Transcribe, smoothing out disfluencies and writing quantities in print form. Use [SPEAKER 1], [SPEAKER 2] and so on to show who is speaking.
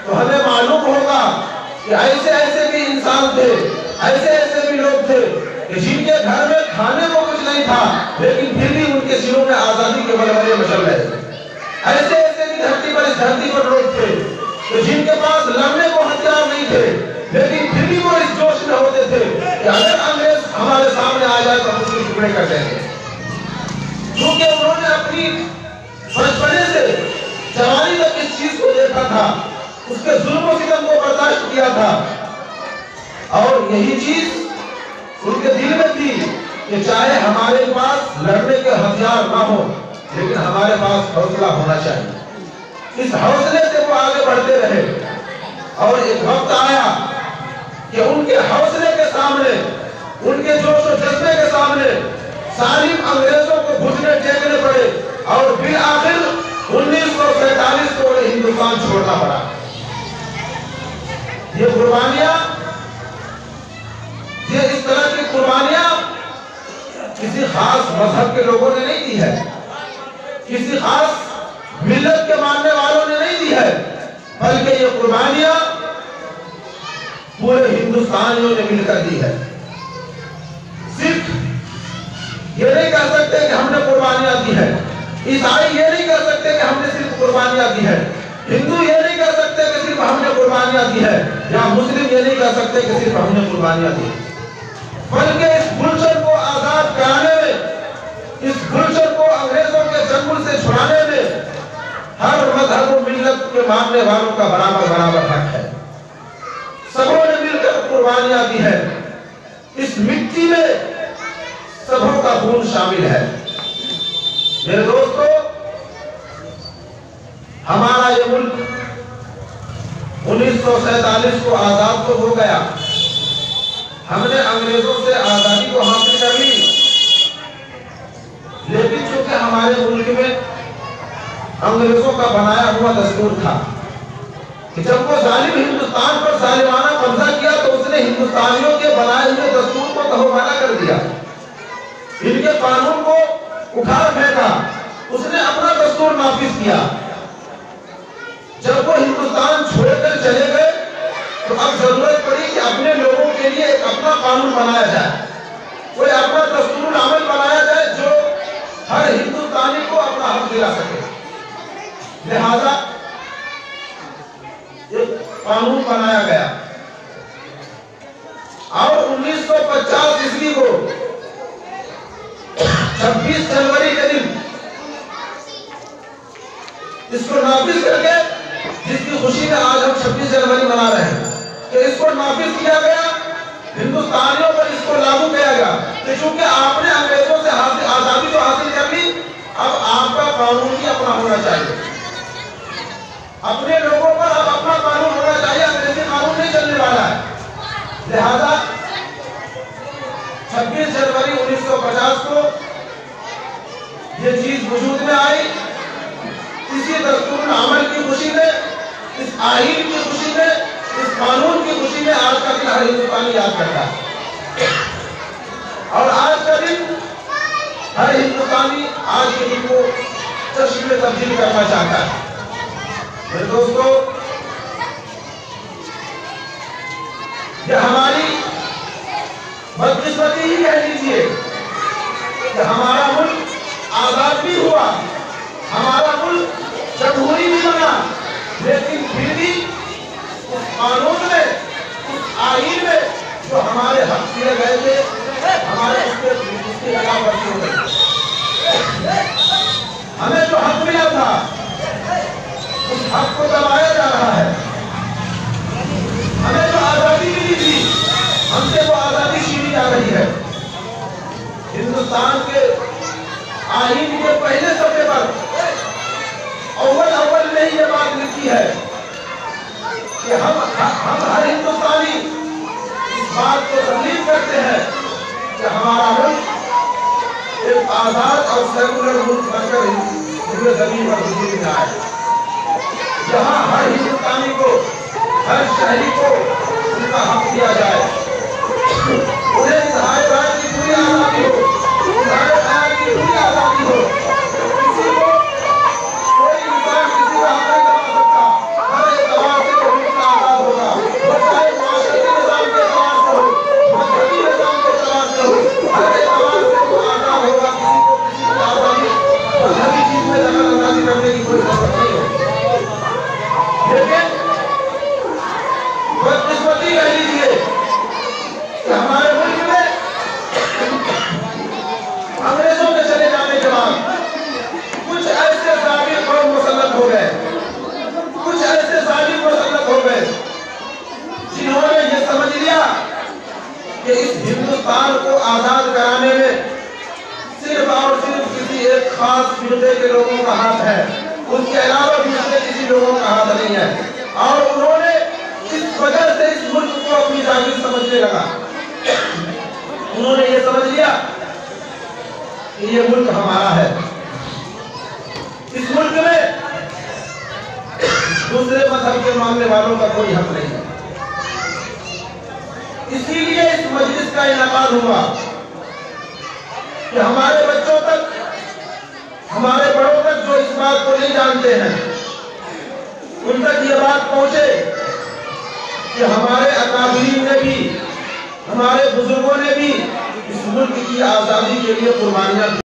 [SPEAKER 1] तो हमें मालूम होगा कि ऐसे ऐसे भी इंसान थे, ऐसे ऐसे भी लोग थे कि जिनके घर में खाने को कुछ नहीं था, लेकिन फिर भी उनके सिरों में आजादी के बलबले मचल रहे थे। ऐसे ऐसे भी धरती पर, इस धरती पर लोग थे तो जिनके पास लड़ने को हथियार नहीं थे, लेकिन फिर भी वो इस जोश में होते थे कि अगर अंग्रेज हमारे सामने आ जाए तो हम उसके टुकड़े कर देंगे। क्योंकि उन्होंने अपनी बचपने से जवानी तक इस चीज को देखा था, उसके जुल्म सितम को बर्दाश्त किया था, और यही चीज उनके दिल में थी कि चाहे हमारे पास लड़ने के हथियार ना हो, लेकिन हमारे पास हौसला होना चाहिए। इस हौसले से वो आगे बढ़ते रहे, और एक वक्त आया कि उनके हौसले के सामने, उनके जोश और जज्बे के सामने सालिम अंग्रेजों को घुटने टेकने पड़े, और फिर आखिर 1947 को उन्हें हिंदुस्तान छोड़ना पड़ा। ये कुर्बानियां, ये इस तरह की कुर्बानियां किसी खास मजहब के लोगों ने नहीं दी है, किसी खास मिल्लत के मानने वालों ने नहीं दी है, बल्कि ये कुर्बानियां पूरे हिंदुस्तानियों ने मिलकर दी है। सिर्फ ये नहीं कह सकते कि हमने कुर्बानियां दी है, ईसाई ये नहीं कह सकते कि हमने सिर्फ कुर्बानियां दी है, हिंदू ये नहीं कह सकते कि सिर्फ हमने कुर्बानियां दी है, या मुस्लिम ये नहीं कह सकते कि सिर्फ हमने कुर्बानियां दी, बल्कि इस गुलशन को आजाद कराने में, इस गुलशन को अंग्रेजों के चंगुल से छुड़ाने में हर मजहब और मिल्लत के मानने वालों का बराबर बराबर हक है। सबों ने मिलकर कुर्बानियां दी है। इस मिट्टी में सबों का खून शामिल है। मेरे दोस्तों, हमारा ये मुल्क 1947 को आजाद तो हो गया, हमने अंग्रेजों से आजादी को हासिल कर ली, लेकिन चूंकि हमारे मुल्क में अंग्रेजों का बनाया हुआ दस्तूर था कि जब वो जालिम हिंदुस्तान पर जालिमाना कब्जा किया तो उसने हिंदुस्तानियों के बनाए हुए दस्तूर को तहवाना कर दिया, इनके कानून को उखाड़ फेंका, उसने अपना दस्तूर नाफिज किया। जब वो हिंदुस्तान छोड़कर चले गए तो अब जरूरत पड़ी कि अपने लोगों के लिए एक अपना कानून बनाया जाए, कोई अपना दस्तूर अमल बनाया जाए जो हर हिंदुस्तानी को अपना हक दिला सके। लिहाजा एक कानून बनाया गया, और 1950 ईस्वी को 26 जनवरी के दिन इसको नाफिज करके, जिसकी खुशी में आज हम 26 जनवरी मना रहे हैं, कि इसको नाफिज किया गया, हिंदुस्तानियों पर इसको लागू किया गया। तो चूंकि आपने अंग्रेजों से आजादी तो हासिल कर ली, अब आपका कानून भी अपना होना चाहिए, अपने लोगों पर अब अपना कानून होना चाहिए, अंग्रेजी कानून नहीं चलने वाला है। लिहाजा 26 जनवरी 1950 को ये चीज वजूद में आई। इसी दस्तूर अमल की खुशी में, इस आईन की खुशी में, इस कानून की खुशी में आज का दिन हर हिंदुस्तानी याद करता है, और आज का दिन हर हिंदुस्तानी आज के दिन को जश्न में तब्दील करना चाहता है। मेरे दोस्तों, ये हमारी बदकिस्मती ही कह लीजिए कि हमारा मुल्क आजाद भी हुआ, हमारा मुल्क जमहूरी भी बना, लेकिन फिर भी उस कानून में, उस आईन में जो हमारे हक दिए गए थे, हमारे उसके खिलाफ हो गई। हमें जो हक मिला था उस हक को दबाया जा रहा है। हमें जो आजादी मिली थी, हमसे वो आजादी छीनी जा रही है। हिंदुस्तान के आईन के पहले सफे पर अव्वल में ही ये बात लिखी है कि हम हर हिंदुस्तानी इस बात को तस्लीम करते हैं कि हमारा मुल्क एक आजाद और सेकुलर मुल्क बनकर पूरे जमीन पर वजूद में आए, जहाँ हर हिंदुस्तानी को, हर शहरी को उनका हक दिया जाए, उन्हें इज़हार राय की पूरी आजादी हो, इज़हार ख्याल की पूरी आजादी हो, किसी को कोई इंसान किसी का हक नहीं दबा सकता, हर एक दबाव से का हाथ है, उसके अलावा दूसरे किसी लोगों का हाथ नहीं है। और उन्होंने इस वजह से इस मुल्क को अपनी जागीर समझने लगा। उन्होंने ये समझ लिया कि ये मुल्क हमारा है, इस मुल्क में दूसरे मजहब के मानने वालों का कोई हक नहीं है। इसीलिए इस मजलिस का इनेकाद हुआ कि हमारे बच्चों तक, हमारे बड़ों तक जो इस बात को नहीं जानते हैं, उन तक ये बात पहुंचे कि हमारे अकाबिरीन ने भी, हमारे बुजुर्गों ने भी इस मुल्क की आजादी के लिए कुर्बानियां दी।